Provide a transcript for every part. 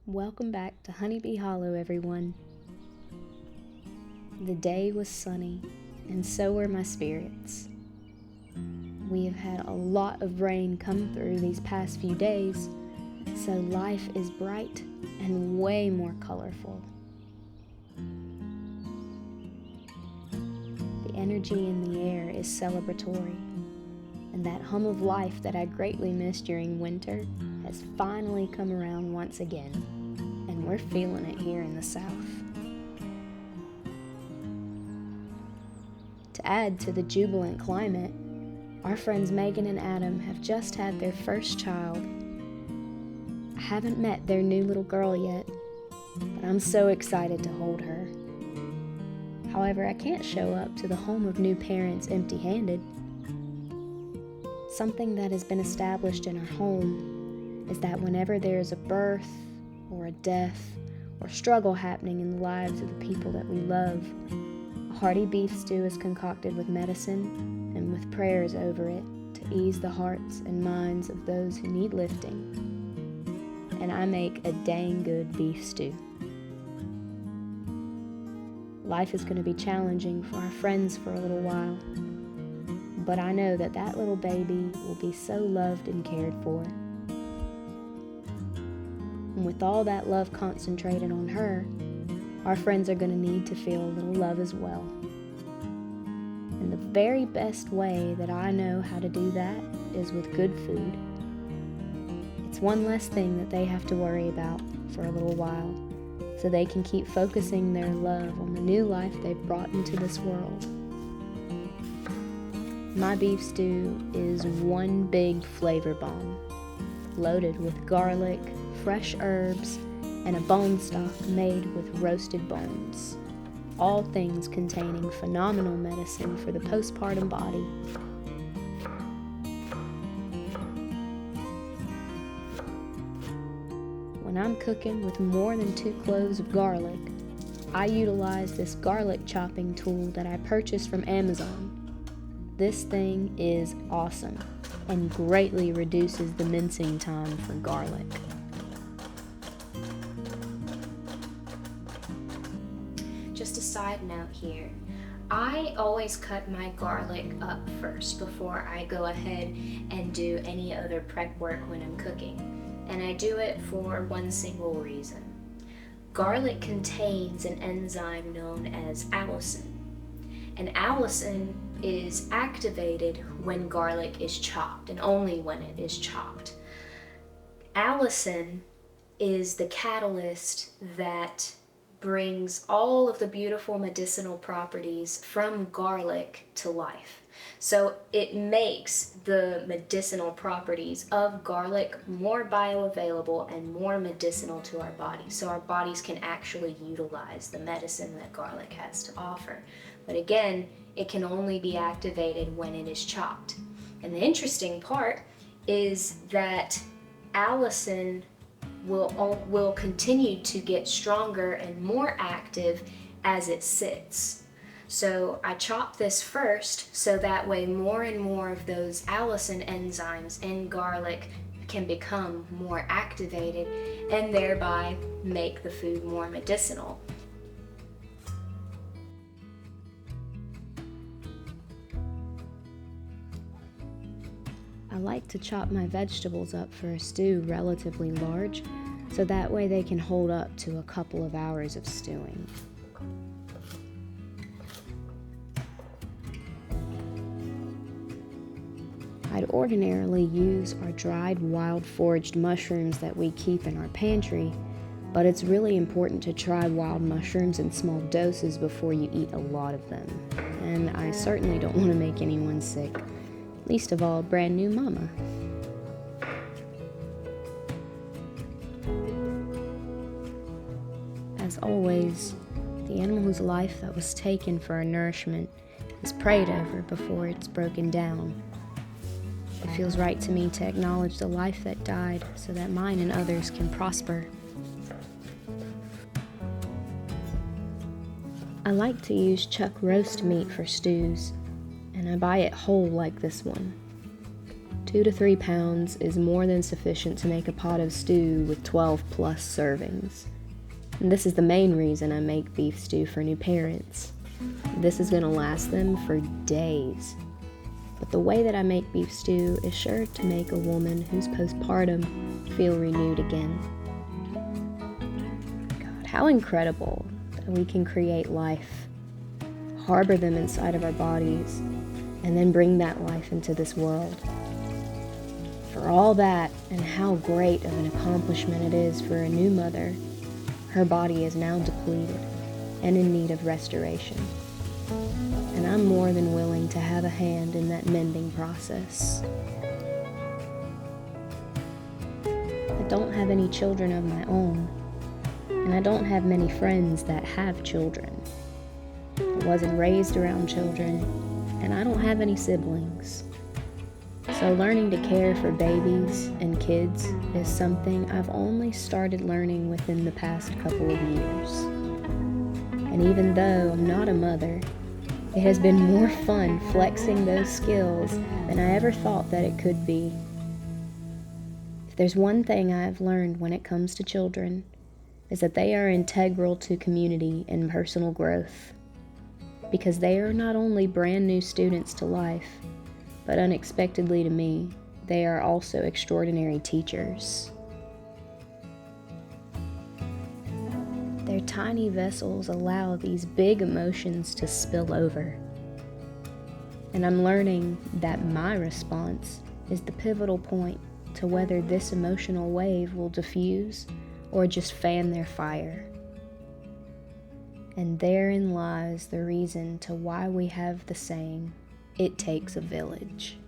Welcome back to Honeybee Hollow, everyone. The day was sunny, and so were my spirits. We have had a lot of rain come through these past few days, so life is bright and way more colorful. The energy in the air is celebratory, and that hum of life that I greatly missed during winter has finally come around once again, and we're feeling it here in the South. To add to the jubilant climate, our friends Megan and Adam have just had their first child. I haven't met their new little girl yet, but I'm so excited to hold her. However, I can't show up to the home of new parents empty-handed. Something that has been established in our home is that whenever there is a birth or a death or struggle happening in the lives of the people that we love, a hearty beef stew is concocted with medicine and with prayers over it to ease the hearts and minds of those who need lifting. And I make a dang good beef stew. Life is going to be challenging for our friends for a little while, but I know that that little baby will be so loved and cared for. And with all that love concentrated on her, our friends are going to need to feel a little love as well. And the very best way that I know how to do that is with good food. It's one less thing that they have to worry about for a little while, so they can keep focusing their love on the new life they've brought into this world. My beef stew is one big flavor bomb, loaded with garlic, fresh herbs, and a bone stock made with roasted bones, all things containing phenomenal medicine for the postpartum body. When I'm cooking with more than 2 cloves of garlic, I utilize this garlic chopping tool that I purchased from Amazon. This thing is awesome and greatly reduces the mincing time for garlic. Just a side note here, I always cut my garlic up first before I go ahead and do any other prep work when I'm cooking. And I do it for one single reason. Garlic contains an enzyme known as allicin. And allicin is activated when garlic is chopped, and only when it is chopped. Allicin is the catalyst that brings all of the beautiful medicinal properties from garlic to life. So it makes the medicinal properties of garlic more bioavailable and more medicinal to our bodies, so our bodies can actually utilize the medicine that garlic has to offer. But again, it can only be activated when it is chopped. And the interesting part is that allicin will continue to get stronger and more active as it sits. So I chop this first, so that way more and more of those allicin enzymes in garlic can become more activated and thereby make the food more medicinal. I like to chop my vegetables up for a stew relatively large, so that way they can hold up to a couple of hours of stewing. I'd ordinarily use our dried wild foraged mushrooms that we keep in our pantry, but it's really important to try wild mushrooms in small doses before you eat a lot of them. And I certainly don't want to make anyone sick, least of all a brand new mama. As always, the animal whose life that was taken for our nourishment is prayed over before it's broken down. It feels right to me to acknowledge the life that died so that mine and others can prosper. I like to use chuck roast meat for stews, and I buy it whole like this one. 2 to 3 pounds is more than sufficient to make a pot of stew with 12 plus servings. And this is the main reason I make beef stew for new parents. This is going to last them for days. But the way that I make beef stew is sure to make a woman who's postpartum feel renewed again. God, how incredible that we can create life, harbor them inside of our bodies, and then bring that life into this world. For all that, and how great of an accomplishment it is for a new mother, her body is now depleted and in need of restoration. And I'm more than willing to have a hand in that mending process. I don't have any children of my own, and I don't have many friends that have children. I wasn't raised around children, and I don't have any siblings. So learning to care for babies and kids is something I've only started learning within the past couple of years. And even though I'm not a mother, it has been more fun flexing those skills than I ever thought that it could be. If there's one thing I have learned when it comes to children, is that they are integral to community and personal growth, because they are not only brand new students to life, but unexpectedly to me, they are also extraordinary teachers. Their tiny vessels allow these big emotions to spill over. And I'm learning that my response is the pivotal point to whether this emotional wave will diffuse or just fan their fire. And therein lies the reason to why we have the saying, "It takes a village."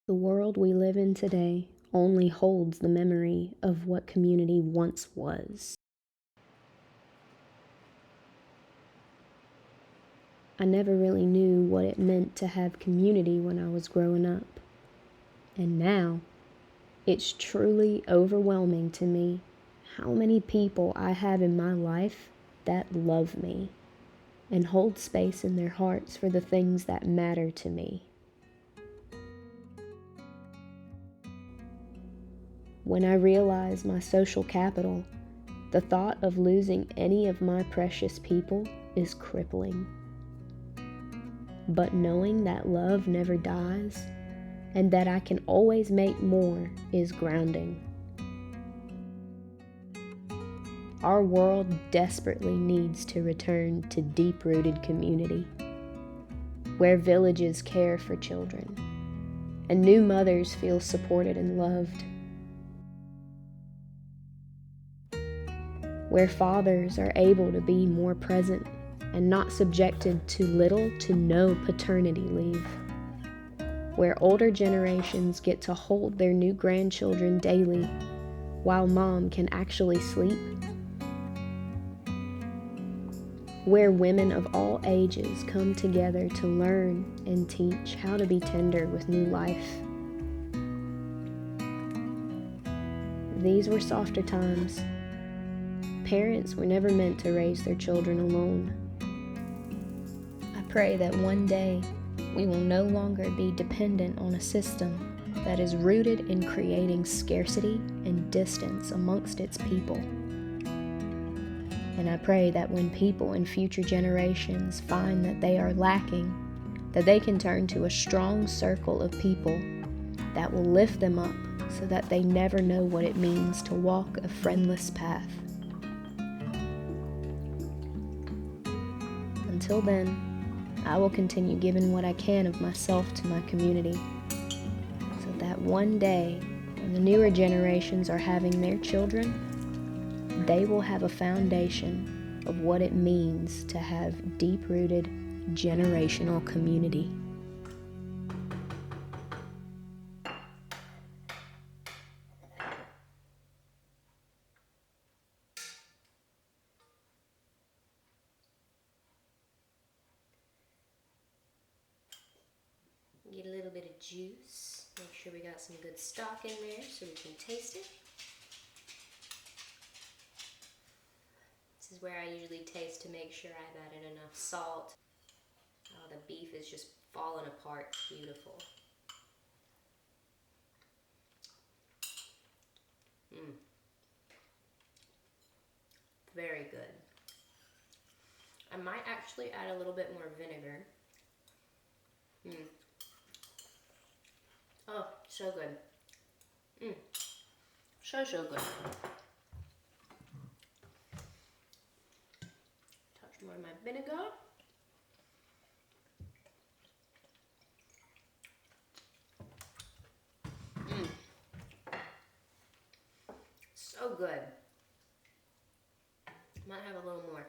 The world we live in today only holds the memory of what community once was. I never really knew what it meant to have community when I was growing up. And now, it's truly overwhelming to me how many people I have in my life that love me and hold space in their hearts for the things that matter to me. When I realize my social capital, the thought of losing any of my precious people is crippling. But knowing that love never dies and that I can always make more is grounding. Our world desperately needs to return to deep-rooted community, where villages care for children and new mothers feel supported and loved, where fathers are able to be more present and not subjected to little to no paternity leave, where older generations get to hold their new grandchildren daily while mom can actually sleep, where women of all ages come together to learn and teach how to be tender with new life. These were softer times. Parents were never meant to raise their children alone. I pray that one day we will no longer be dependent on a system that is rooted in creating scarcity and distance amongst its people. And I pray that when people in future generations find that they are lacking, that they can turn to a strong circle of people that will lift them up so that they never know what it means to walk a friendless path. Until then, I will continue giving what I can of myself to my community, so that one day, when the newer generations are having their children, they will have a foundation of what it means to have deep-rooted generational community. Get a little bit of juice. Make sure we got some good stock in there so we can taste it. This is where I usually taste to make sure I've added enough salt. Oh, the beef is just falling apart. It's beautiful. Very good. I might actually add a little bit more vinegar. Oh, so good. So good. Touch more of my vinegar. So good. Might have a little more.